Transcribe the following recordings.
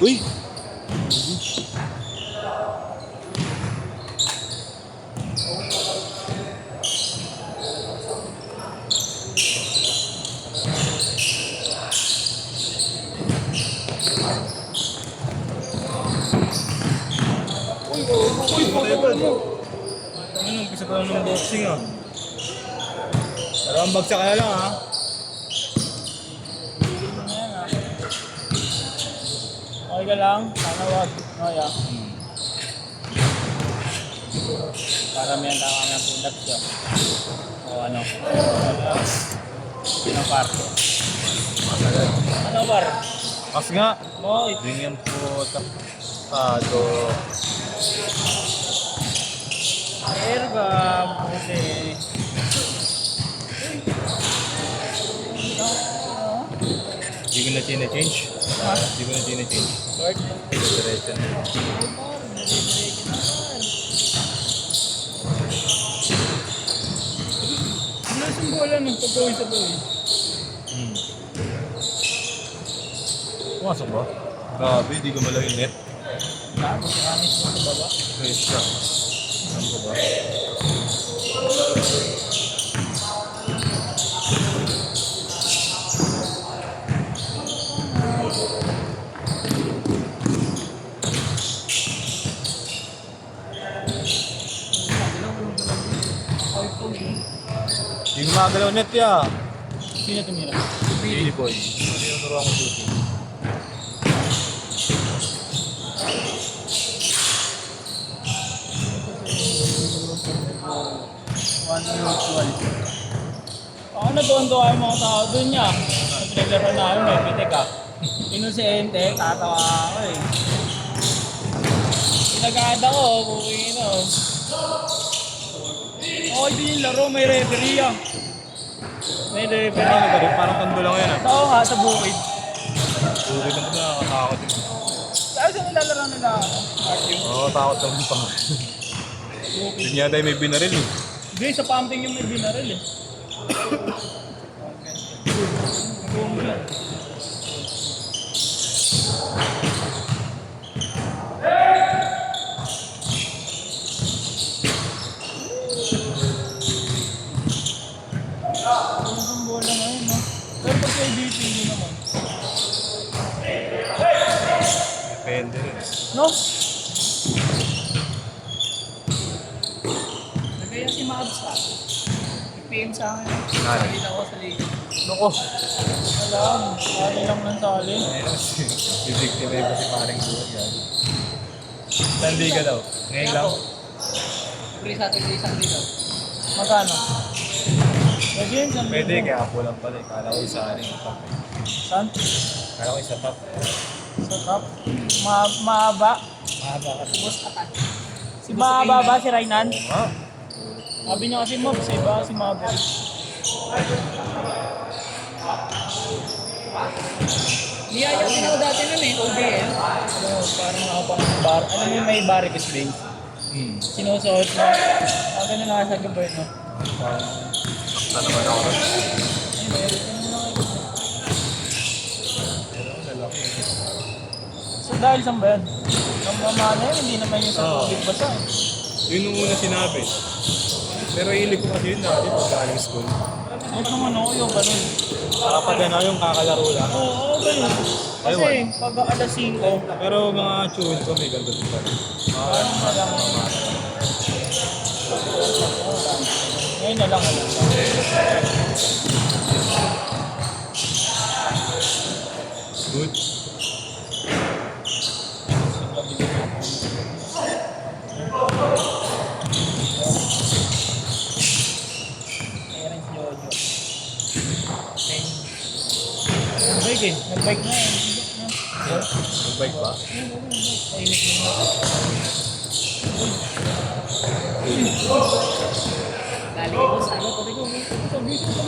Uy! Ano, umpisa pa lang ng boxing ah. Pero ang bagsak ka na lang ah. Okay ka lang? Sana wag. Okay ah. Para may ang tama ng product siya. O ano? Ano par? Ano par? Mas nga. Mo, Ganyan po tapado. erga, puti. Hindi ko na change. Hindi ko na change. Lord. Diretso na. Nasang bola nung pagkawin sa boy. Pumasok ba? Grabe, hindi ko malaw yung net. Tapos kami sa baba. Fresh siya. Ano ko ba? Hindi ko magalaw net ya. Sino tumira? Billy boy. Ano yung turuan ko shooting? Unusual. Ako na doon yung mga tao doon niya. Sa pinaglaro namin, may pitik ah. Inosente, tatawa ako eh. Pinag-aad ako, buking ino. Okay din yung laro, may referee ah. May referee. Parang tondo lang yan ah. Oo nga, sa bukid. Bukid lang na, nakatakot yun. Saan sa nilalaro nila? Artyom. Oo, takot lang yung pang. Bukid. Yun yata yung may binaril eh. Hindi, sa pumping yung may binaril eh. Boom lang. Ang bola ngayon, no? Pero pag kay BP, hindi naman. Depende rin. No? Nagaya si Mabs ka. PM sa akin. Salit ako sa liga. Nako. Alam, sali lang ng sali. Bibigtimay pa si paring doon. Sandi ka daw. Ngayon lang. Free Saturday, Sunday daw. Magkano? Pwede yun, saan Pwede, libo? kaya ako lang pala. Kala ko isa rin. Saan? Kala ko isa top. Sa top? Mahaba? Mahaba ka. Boss Katan. Si Mahaba ba si Rainan? Oo nga. Sabi niya kasi Mob, sa iba si Mahaba. Niyaya din ako dati nun eh, OBL. Ano, parang nakapang bar. Ano yung may barricades base? Sinusuot mo. Ganun na sa gabay, no? Sakta naman ako rin. Pero lalaki. So dahil saan ba yan? Ang mamana yun, hindi naman yung sa tubig basa. Yun yung una sinabi. Pero hilig ko kasi yun dati pag galing school. Ito naman ako yung ganun. Kapag ano yung kakalaro lang. Oo, ganun. Kasi pag alas 5, Pero mga tune ko may ganda din pa rin. ngayon na lang alam. Good. Aaron si Jojo. Nag-bike eh. Nag-bike na eh. Mag-bike ba? Ayunit mo na. Dali ko sa ano. Pati ko, sabi ko,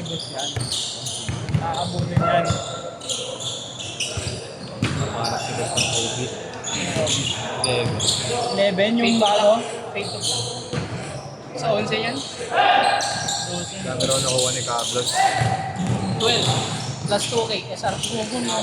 boss yan. Nakakabunin yan. Parang si Boss ng COVID. 11 yung bago. Fade to black. Sa 11 yan? Dami raw nakuha ni Carlos. 12. Plus 2K. SR. Bugo na.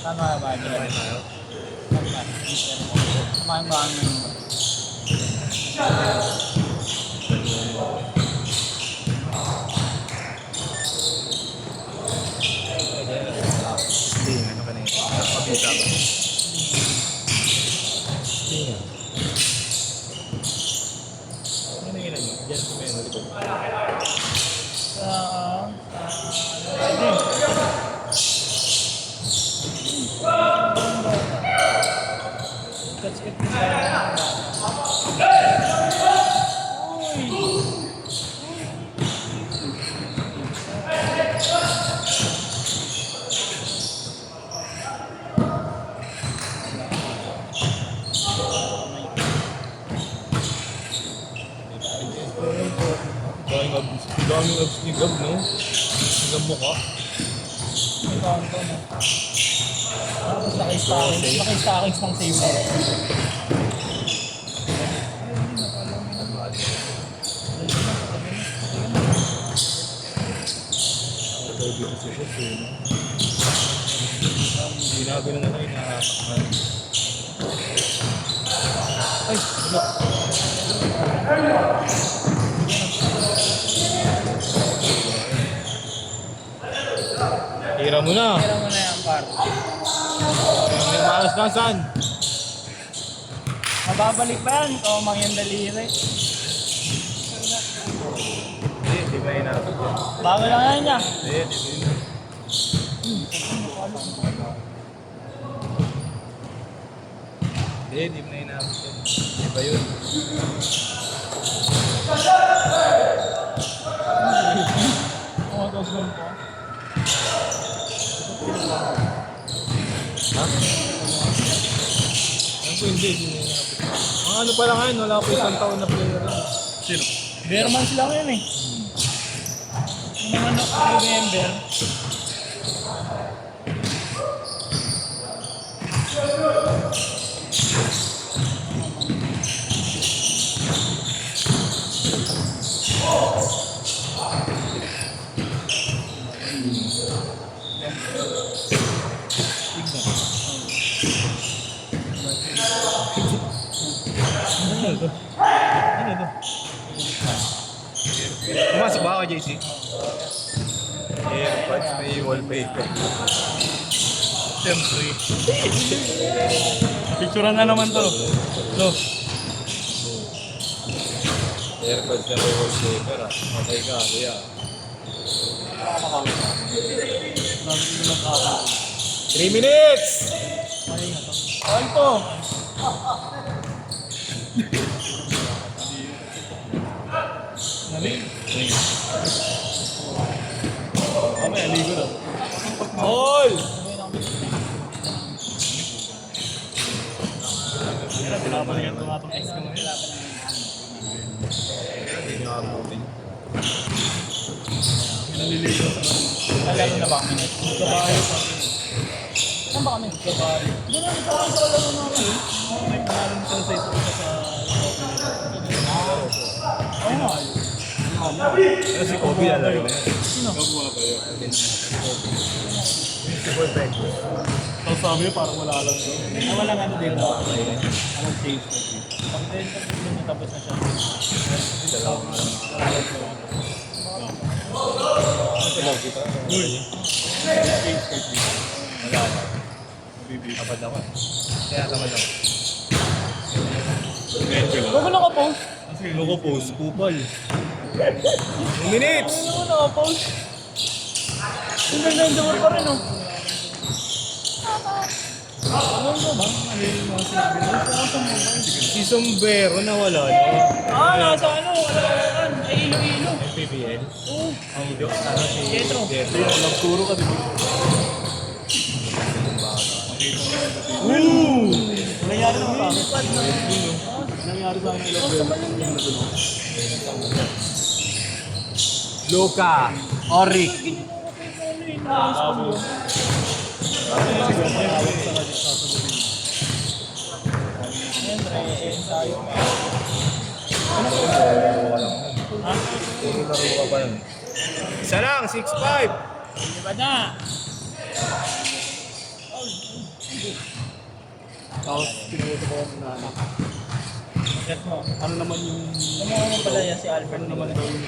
Tama ba? Kumain tayo. Kumain ba ang Hindi, ano ka na yun? Napabita ba? Hindi nga. Ano yun ano? Diyan sa may likod. Daming abs ni Gab, no? Hanggang mukha. May konto na. Tapos naka-stockings ng save. Ito dito sa shop, eh, no? Hindi na ganun na inahatak. Ay, ano? Tira mo na. Pero mo na yan, par. May malas na saan? Mababalik pa yan. Ikaw mang yung daliri. Hindi mo na inahatak yan. Bago lang yan niya. Hindi. Hindi mo na inahatak yan. Iba yun. Oo, tapos lang po. Ha? Ano po hindi mo na inahatak. Mga ano pa lang ngayon, wala po isang taon na player yan. Sino? Bearmans lang yun eh. Yung mga November. Ano to? Ano to? Pumasok ba ako, JC? AirPods, may wallpaper. Siyempre. Picturean na naman to. So, AirPods na may wallpaper ah. Okay ka, kuya. 3 minutes! ay to. Mamaya, ligo na. All! Pinapaligan ko nga itong ex ko ngayon. Hindi nyo abutin. Naliligo sa mga. Nalaro na ba kami? Kabayo pa. Saan ba kami? Kabayo. Doon na nagkakaroon sa laro namin. May pangalan ko sa isa sa... Oo nga. Kasi Kobe alay na yan. Sino? Principal Bank. Tapos sabi niya parang wala lang doon. Walang ano dito. Walang change ko. Pag-10 na tapos na siya. Ano kita? Change ko. Wala na. Tamad ako. Kaya tamad ako. Medyo lang. Huwag ko naka-post. Kasi loko post, kupal. 2 minutes! Huwag ko naka-post. Ang ganda yung dumar pa rin, oh. Ano ba? Ano yung mga sinabi mo? Si Sombrero nawala na. Nasa ano? Alakan. Ay, Iloilo. PBL. Oo. Ang video, ano si Pietro. Pietro. Nagturo ka, di ba? Nangyari naman sa akin. Lipad na. Nangyari sa akin ilang Luka. Oric. Siyempre, ensayo. Ha? Puro laro ka pa yun. Isa lang, 6'5". Lipad na. Tapos, pinuto ko na anak. Chat mo. Ano naman yung... Ano mo pala yan si Albert? Ano naman daw yung...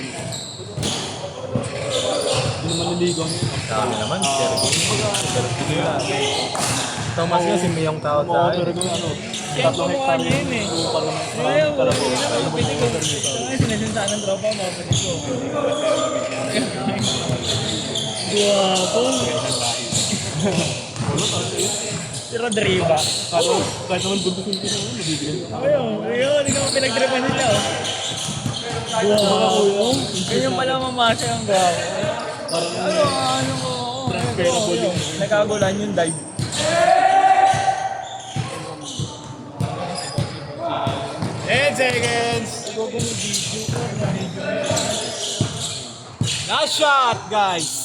Hindi naman niligaw niya. Dami naman, Sergio yan. Thomas nga, si Miyong tao Oo, tayo. pero kung ano... Siya ang kumuha niya yun eh. Yung parang... Ayaw, pwede ko. Ay, sinasintaan ng tropa mo, pwede ko. Guwapo. Si Rodrigo. Kahit naman buntusin ko naman, nabibigyan ko. Ayun, hindi naman pinagtripan nila. Guwapo. Ganyan pala mamasa ang guwapo. Ano ko? Transferable yung... Nakagulan yung dive. 10 seconds! Last shot, guys!